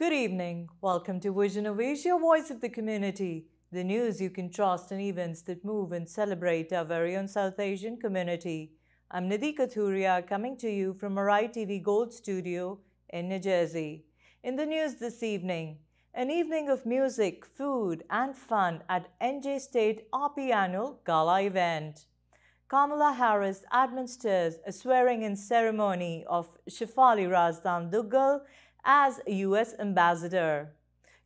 Good evening. Welcome to Vision of Asia, Voice of the Community, the news you can trust and events that move and celebrate our very own South Asian community. I'm Nidhi Kathuria, coming to you from Marai TV Gold Studio in New Jersey. In the news this evening, an evening of music, food and fun at NJ State RP Annual Gala event. Kamala Harris administers a swearing-in ceremony of Shefali Razdan Duggal as U.S. Ambassador.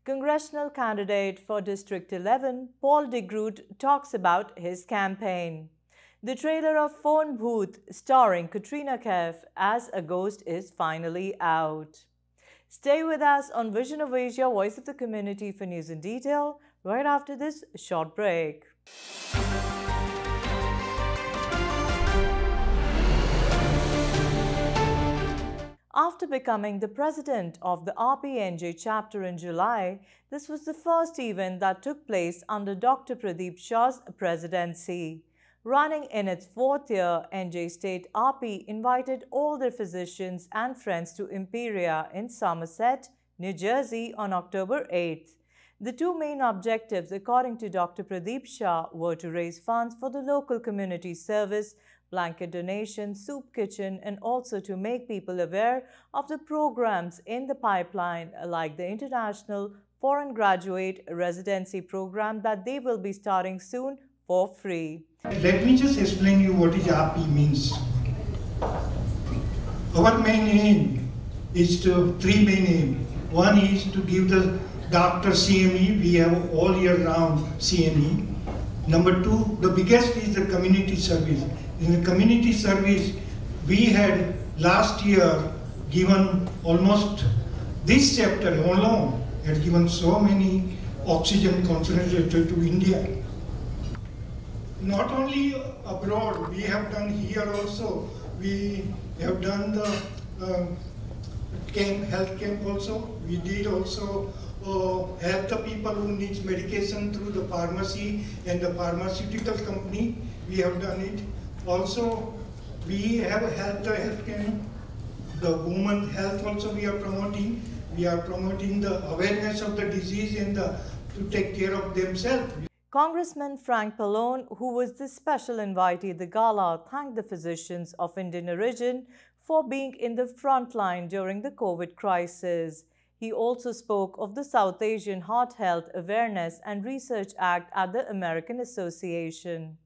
Congressional candidate for District 11, Paul DeGroot, talks about his campaign. The trailer of Phone Booth starring Katrina Kaif as a ghost is finally out. Stay with us on Vision of Asia, Voice of the Community for news in detail right after this short break. After becoming the president of the RPNJ chapter in July, this was the first event that took place under Dr. Pradeep Shah's presidency. Running in its fourth year, NJ State RP invited all their physicians and friends to Imperia in Somerset, New Jersey on October 8th. The two main objectives, according to Dr. Pradeep Shah, were to raise funds for the local community service, blanket donation, soup kitchen, and also to make people aware of the programs in the pipeline like the International Foreign Graduate Residency Program that they will be starting soon for free. Let me just explain you what is RP means. Our main aim is three main aims. One is to give the doctor CME, we have all year round CME. Number two, the biggest is the community service. In the community service, we had last year given almost this chapter alone had given so many oxygen concentrators to India. Not only abroad, we have done here also. We have done the health camp also. We did also help the people who need medication through the pharmacy and the pharmaceutical company. We have done it. Also, we have helped the health camp. The women health also we are promoting. We are promoting the awareness of the disease and to take care of themselves. Congressman Frank Pallone, who was the special invitee at the gala, thanked the physicians of Indian origin for being in the front line during the COVID crisis. He also spoke of the South Asian Heart Health Awareness and Research Act at the American Association.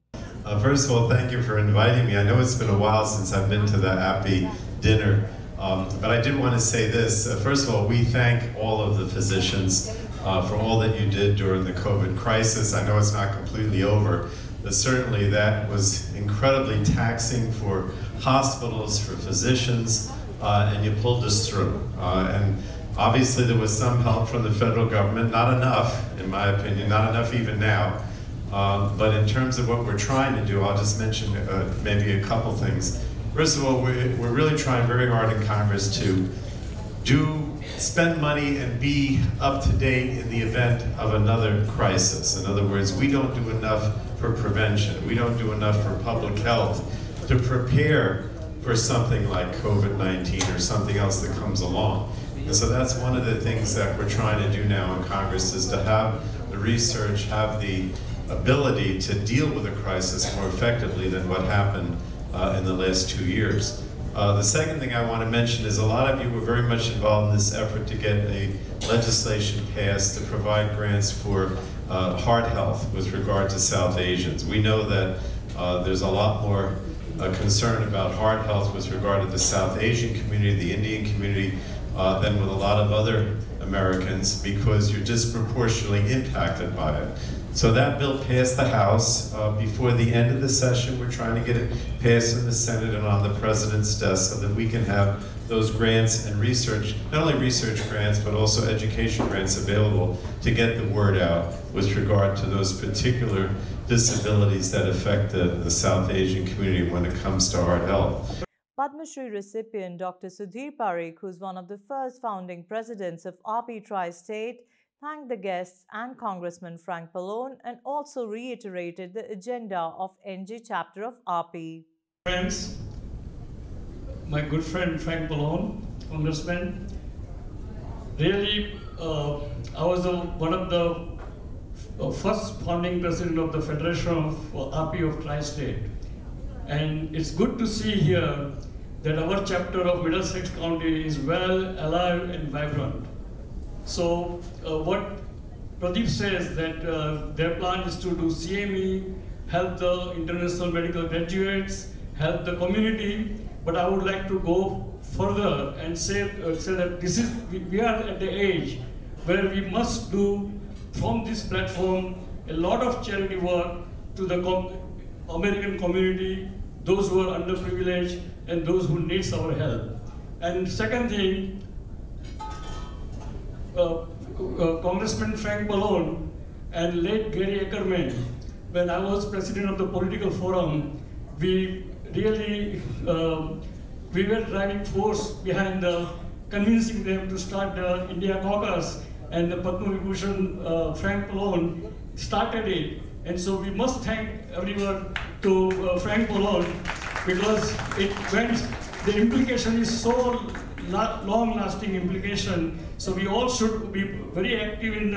First of all, thank you for inviting me. I know it's been a while since I've been to the API dinner, but I did want to say this. First of all, we thank all of the physicians for all that you did during the COVID crisis. I know it's not completely over, but certainly that was incredibly taxing for hospitals, for physicians, and you pulled us through. And obviously there was some help from the federal government, not enough, in my opinion, not enough even now. But in terms of what we're trying to do, I'll just mention maybe a couple things. First of all, we're really trying very hard in Congress to spend money and be up to date in the event of another crisis. In other words, we don't do enough for prevention. We don't do enough for public health to prepare for something like COVID-19 or something else that comes along. And so that's one of the things that we're trying to do now in Congress, is to have the research, have the ability to deal with a crisis more effectively than what happened in the last 2 years. The second thing I want to mention is a lot of you were very much involved in this effort to get a legislation passed to provide grants for heart health with regard to South Asians. We know that there's a lot more concern about heart health with regard to the South Asian community, the Indian community, than with a lot of other Americans, because you're disproportionately impacted by it. So that bill passed the House before the end of the session. We're trying to get it passed in the Senate and on the President's desk so that we can have those grants and research, not only research grants, but also education grants available to get the word out with regard to those particular disabilities that affect the South Asian community when it comes to heart health. Padma Shri recipient Dr. Sudhir Parikh, who's one of the first founding presidents of RP Tri-State, thanked the guests and Congressman Frank Pallone and also reiterated the agenda of NJ chapter of RP. Friends, my good friend Frank Pallone, Congressman, really I was one of the first founding president of the Federation of API of Tri-State. And it's good to see here that our chapter of Middlesex County is well alive and vibrant. So what Pradeep says that their plan is to do CME, help the international medical graduates, help the community, but I would like to go further and say that we are at the age where we must do from this platform a lot of charity work to the American community, those who are underprivileged and those who needs our help. And second thing, Congressman Frank Malone and late Gary Ackerman, when I was president of the political forum, we really we were driving force behind convincing them to start the India Caucus, and the Padma Vibhushan Frank Malone started it. And so we must thank everyone to Frank Malone, because the implication is so long-lasting implication. So we all should be very active in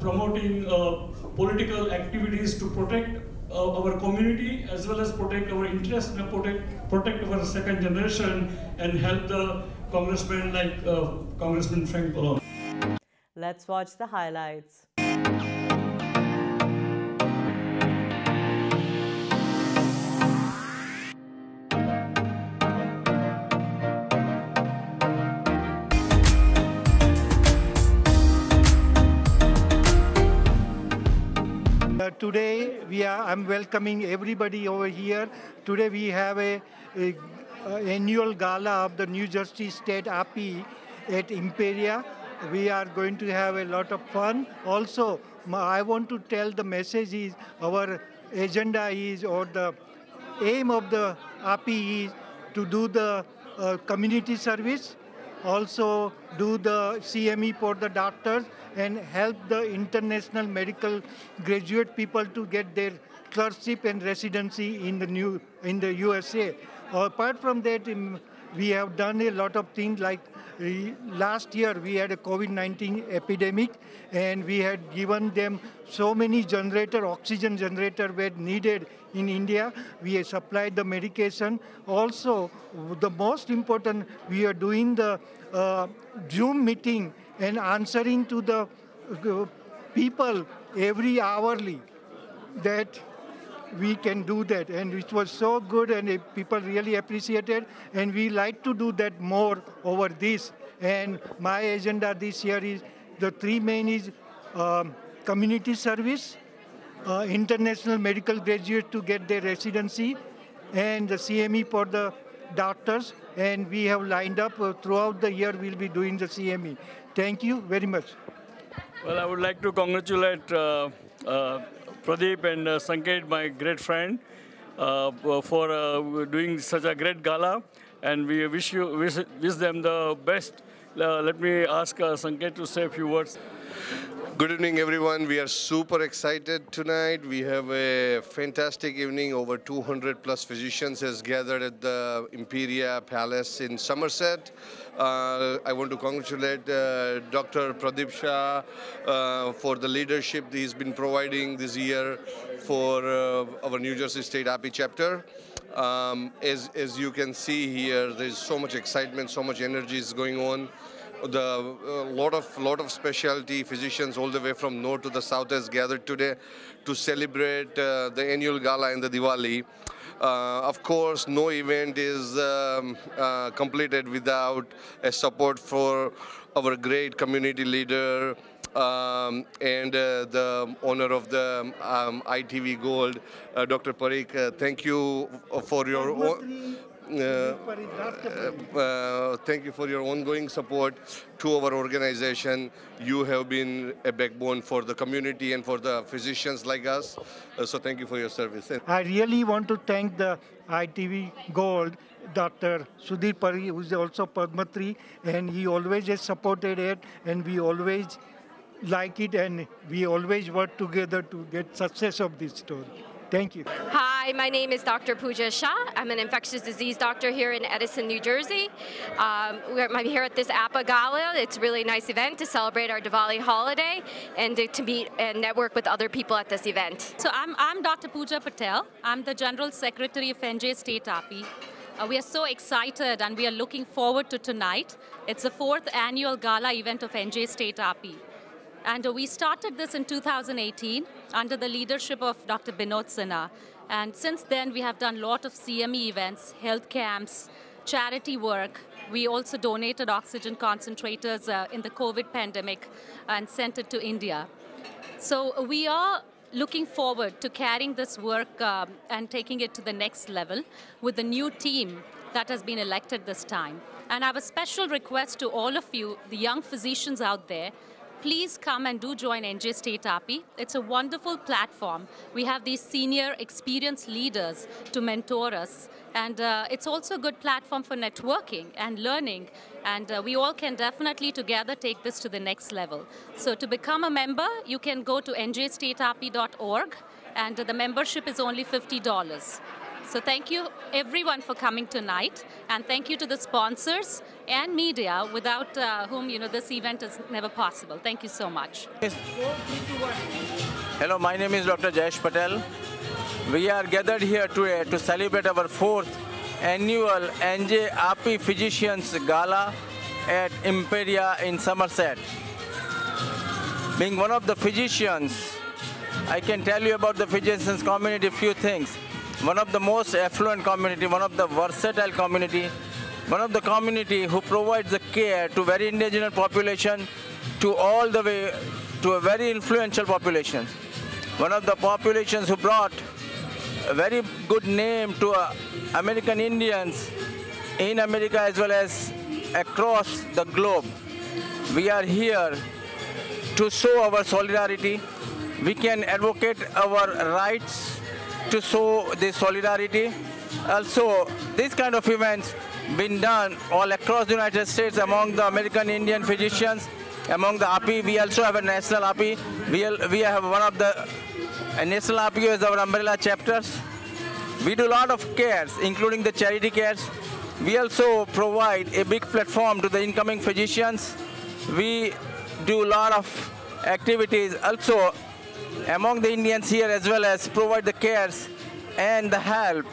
promoting political activities to protect our community as well as protect our interests and protect our second generation and help the congressmen like Congressman Frank Malone. Let's watch the highlights. Today I'm welcoming everybody over here. Today we have a annual gala of the New Jersey State API at Imperia. We are going to have a lot of fun. Also, I want to tell the message is our agenda is, or the aim of the API is to do the community service, also do the CME for the doctors, and help the international medical graduate people to get their clerkship and residency in the USA. Apart from that, we have done a lot of things, like last year we had a COVID-19 epidemic, and we had given them so many oxygen generator were needed in India. We have supplied the medication. Also, the most important, we are doing the Zoom meeting and answering to the people every hourly, that we can do that. And it was so good, and people really appreciated, and we like to do that more over this. And my agenda this year is, the three main is community service, international medical graduates to get their residency, and the CME for the doctors. And we have lined up throughout the year we'll be doing the CME. Thank you very much. Well, I would like to congratulate Pradeep and Sanket, my great friend, for doing such a great gala, and we wish them the best. Let me ask Sanket to say a few words. Good evening, everyone. We are super excited tonight. We have a fantastic evening. Over 200 plus physicians has gathered at the Imperia Palace in Somerset. I want to congratulate Dr. Pradeep Shah for the leadership he's been providing this year for our New Jersey State API chapter. As you can see here, there's so much excitement, so much energy is going on. Lot of specialty physicians all the way from north to the south has gathered today to celebrate the annual gala and the Diwali. Of course, no event is completed without a support for our great community leader and the owner of the ITV Gold, Dr. Parikh. Thank you for your thank you for your ongoing support to our organization. You have been a backbone for the community and for the physicians like us. So thank you for your service. I really want to thank the ITV Gold, Dr. Sudhir Parikh, who is also Padma Shri, and he always has supported it, and we always like it, and we always work together to get success of this story. Thank you. Hi, Hi, my name is Dr. Pooja Shah. I'm an infectious disease doctor here in Edison, New Jersey. I'm here at this APA Gala. It's a really nice event to celebrate our Diwali holiday and to meet and network with other people at this event. So I'm Dr. Pooja Patel. I'm the General Secretary of NJ State API. We are so excited and we are looking forward to tonight. It's the 4th annual gala event of NJ State API. And we started this in 2018 under the leadership of Dr. Binod Sinha. And since then, we have done a lot of CME events, health camps, charity work. We also donated oxygen concentrators in the COVID pandemic and sent it to India. So we are looking forward to carrying this work and taking it to the next level with the new team that has been elected this time. And I have a special request to all of you, the young physicians out there. Please come and do join NJ State API. It's a wonderful platform. We have these senior experienced leaders to mentor us. And it's also a good platform for networking and learning. And we all can definitely together take this to the next level. So to become a member, you can go to njstateapi.org. And the membership is only $50. So thank you, everyone, for coming tonight. And thank you to the sponsors and media, without whom this event is never possible. Thank you so much. Hello, my name is Dr. Jayesh Patel. We are gathered here today to celebrate our 4th annual NJ API Physicians Gala at Imperia in Somerset. Being one of the physicians, I can tell you about the physicians community a few things. One of the most affluent community, one of the versatile community, one of the community who provides the care to very indigenous population, to all the way to a very influential population. One of the populations who brought a very good name to American Indians in America as well as across the globe. We are here to show our solidarity. We can advocate our rights to show this solidarity. Also, this kind of events been done all across the United States among the American Indian physicians, among the API. We also have a national API. We have one of the national API as our umbrella chapters. We do a lot of cares, including the charity cares. We also provide a big platform to the incoming physicians. We do a lot of activities also among the Indians here, as well as provide the cares and the help,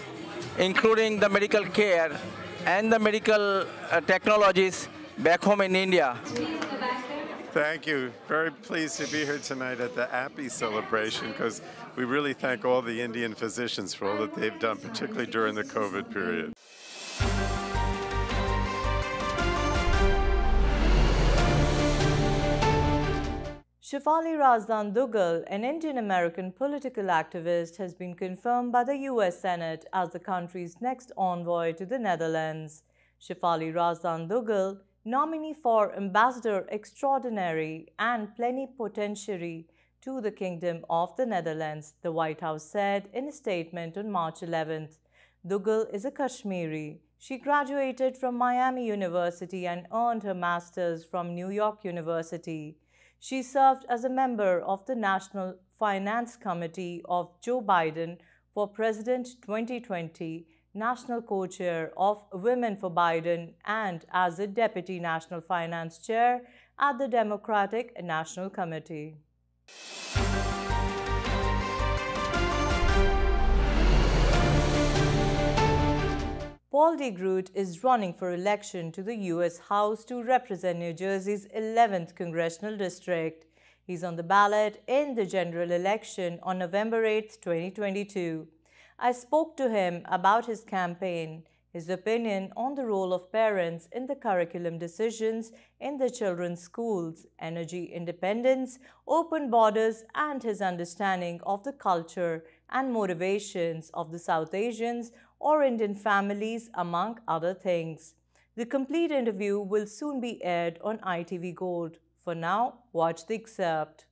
including the medical care and the medical technologies back home in India. Thank you. Very pleased to be here tonight at the API celebration, because we really thank all the Indian physicians for all that they've done, particularly during the COVID period. Shefali Razdan Dugal, an Indian-American political activist, has been confirmed by the U.S. Senate as the country's next envoy to the Netherlands. Shefali Razdan Dugal, nominee for Ambassador Extraordinary and Plenipotentiary to the Kingdom of the Netherlands, the White House said in a statement on March 11th. Dugal is a Kashmiri. She graduated from Miami University and earned her master's from New York University. She served as a member of the National Finance Committee of Joe Biden for President 2020, National Co-Chair of Women for Biden, and as a Deputy National Finance Chair at the Democratic National Committee. Paul DeGroot is running for election to the U.S. House to represent New Jersey's 11th Congressional District. He's on the ballot in the general election on November 8, 2022. I spoke to him about his campaign, his opinion on the role of parents in the curriculum decisions in the children's schools, energy independence, open borders, and his understanding of the culture and motivations of the South Asians or Indian families, among other things. The complete interview will soon be aired on ITV Gold. For now, watch the excerpt.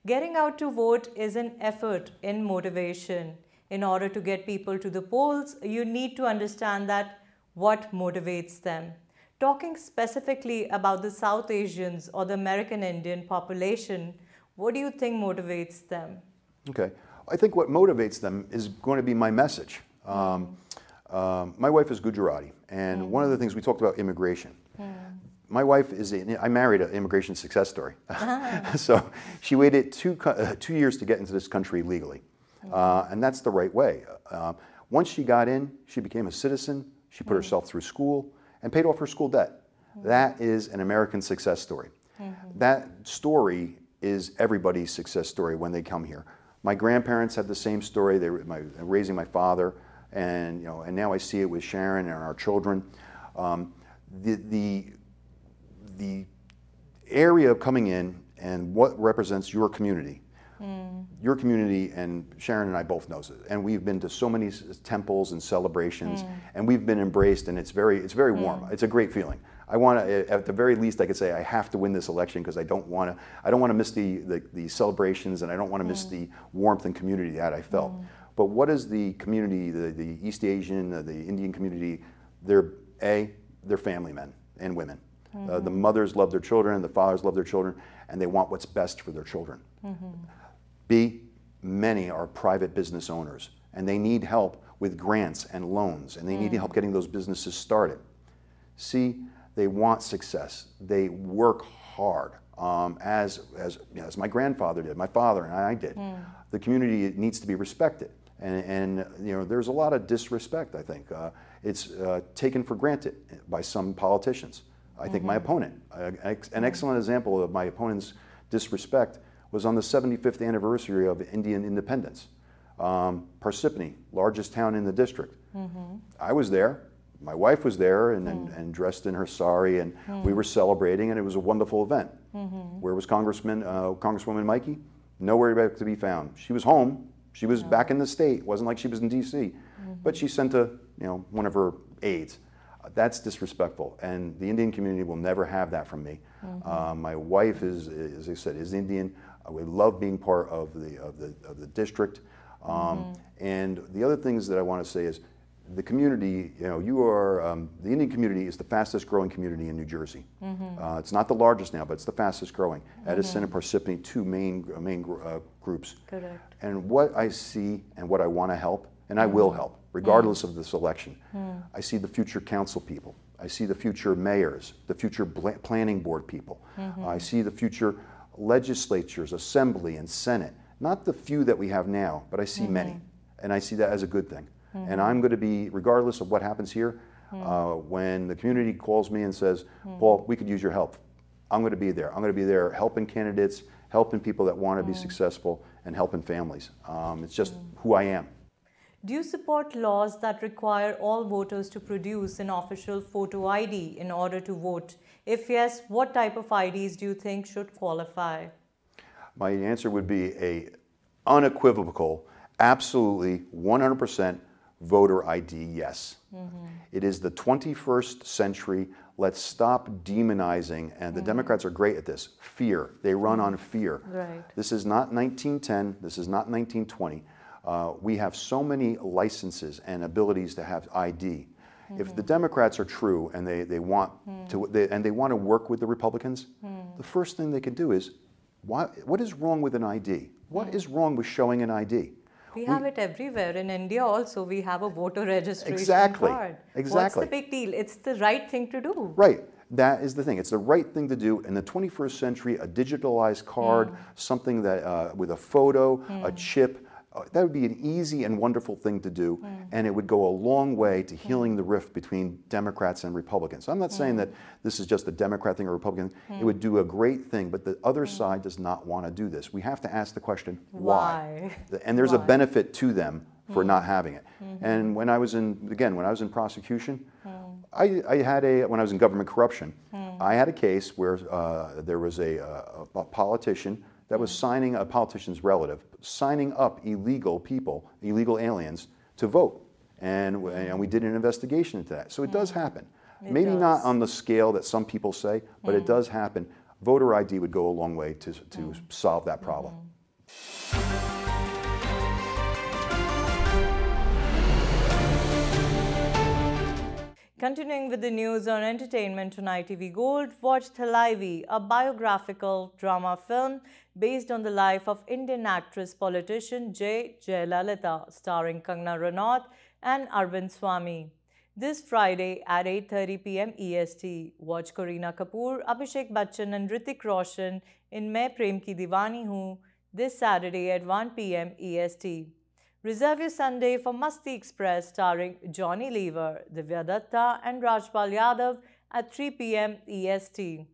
Getting out to vote is an effort in motivation. In order to get people to the polls, you need to understand that what motivates them. Talking specifically about the South Asians or the American Indian population, what do you think motivates them? Okay. I think what motivates them is going to be my message. My wife is Gujarati, and one of the things we talked about immigration. My wife is, I married an immigration success story. So she waited 2 years to get into this country legally. And that's the right way. Once she got in, she became a citizen, she put herself through school, and paid off her school debt. That is an American success story. That story is everybody's success story when they come here. My grandparents had the same story. They were raising my father, and and now I see it with Sharon and our children. The area of coming in and what represents your community. Your community, and Sharon and I both know it, and we've been to so many temples and celebrations, and we've been embraced, and it's very warm. It's a great feeling. I want to, at the very least, I could say I have to win this election because I don't want to miss the celebrations, and I don't want to miss the warmth and community that I felt. But what is the community, the East Asian, the Indian community? They're family men and women. The mothers love their children, the fathers love their children, and they want what's best for their children. B, many are private business owners, and they need help with grants and loans, and they need help getting those businesses started. C, they want success. They work hard, as my grandfather did, my father and I did. The community needs to be respected, and there's a lot of disrespect, I think. It's taken for granted by some politicians. I think my opponent, an excellent example of my opponent's disrespect was on the 75th anniversary of Indian independence. Parsippany, largest town in the district. I was there, my wife was there, and dressed in her sari, and we were celebrating, and it was a wonderful event. Where was Congresswoman Mikey? Nowhere to be found. She was home, she was back in the state. It wasn't like she was in DC, but she sent one of her aides. That's disrespectful, and the Indian community will never have that from me. My wife is, as I said, is Indian. We love being part of the district. And the other things that I want to say is, the community, the Indian community is the fastest growing community in New Jersey. It's not the largest now, but it's the fastest growing. Edison and Parsippany, 2 main groups. Correct. And what I see and what I want to help, and I will help, regardless of this election, I see the future council people. I see the future mayors, the future planning board people. I see the future legislatures, assembly, and senate. Not the few that we have now, but I see many. And I see that as a good thing. And I'm going to be, regardless of what happens here, when the community calls me and says, Paul, we could use your help, I'm going to be there. I'm going to be there helping candidates, helping people that want to be successful, and helping families. It's just who I am. Do you support laws that require all voters to produce an official photo ID in order to vote? If yes, what type of IDs do you think should qualify? My answer would be a unequivocal, absolutely 100% voter ID, yes. It is the 21st century. Let's stop demonizing, and the Democrats are great at this, fear. They run on fear. Right. This is not 1910, this is not 1920. We have so many licenses and abilities to have ID. If the Democrats are true and they want to work with the Republicans, the first thing they can do is, what is wrong with an ID? What is wrong with showing an ID? We have it everywhere. In India also, we have a voter registration card. Exactly. What's the big deal? It's the right thing to do. Right. That is the thing. It's the right thing to do. In the 21st century, a digitalized card, something that with a photo, a chip, that would be an easy and wonderful thing to do, and it would go a long way to healing the rift between Democrats and Republicans. I'm not saying that this is just a Democrat thing or Republican. It would do a great thing, but the other side does not want to do this. We have to ask the question, why? And there's a benefit to them for not having it. And when I was in prosecution, when I was in government corruption, I had a case where there was a politician that was signing, a politician's relative, signing up illegal people, illegal aliens, to vote. And we did an investigation into that. So it does happen. Maybe not on the scale that some people say, but it does happen. Voter ID would go a long way to solve that problem. Continuing with the news on entertainment on ITV Gold, watch Thalaivi, a biographical drama film based on the life of Indian actress politician J. Jayalalitha, starring Kangana Ranaut and Arvind Swamy. This Friday at 8:30 p.m. EST, watch Kareena Kapoor, Abhishek Bachchan and Hrithik Roshan in Main Prem Ki Deewani Hoon this Saturday at 1 p.m. EST. Reserve your Sunday for Masti Express starring Johnny Lever, Divya Datta and Rajpal Yadav at 3 p.m. EST.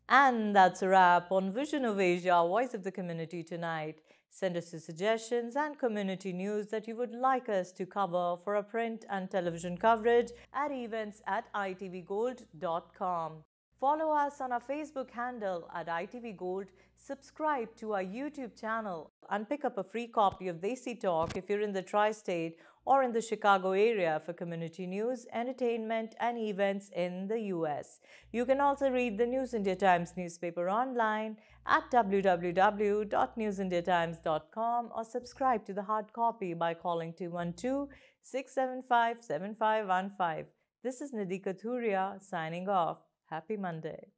And that's a wrap on Vision of Asia, Voice of the Community tonight. Send us your suggestions and community news that you would like us to cover for our print and television coverage at events@itvgold.com. Follow us on our Facebook handle at ITV Gold, subscribe to our YouTube channel, and pick up a free copy of Desi Talk if you're in the tri-state or in the Chicago area for community news, entertainment, and events in the US. You can also read the News India Times newspaper online at www.newsindiatimes.com or subscribe to the hard copy by calling 212-675-7515. This is Nidhi Kathuria signing off. Happy Monday.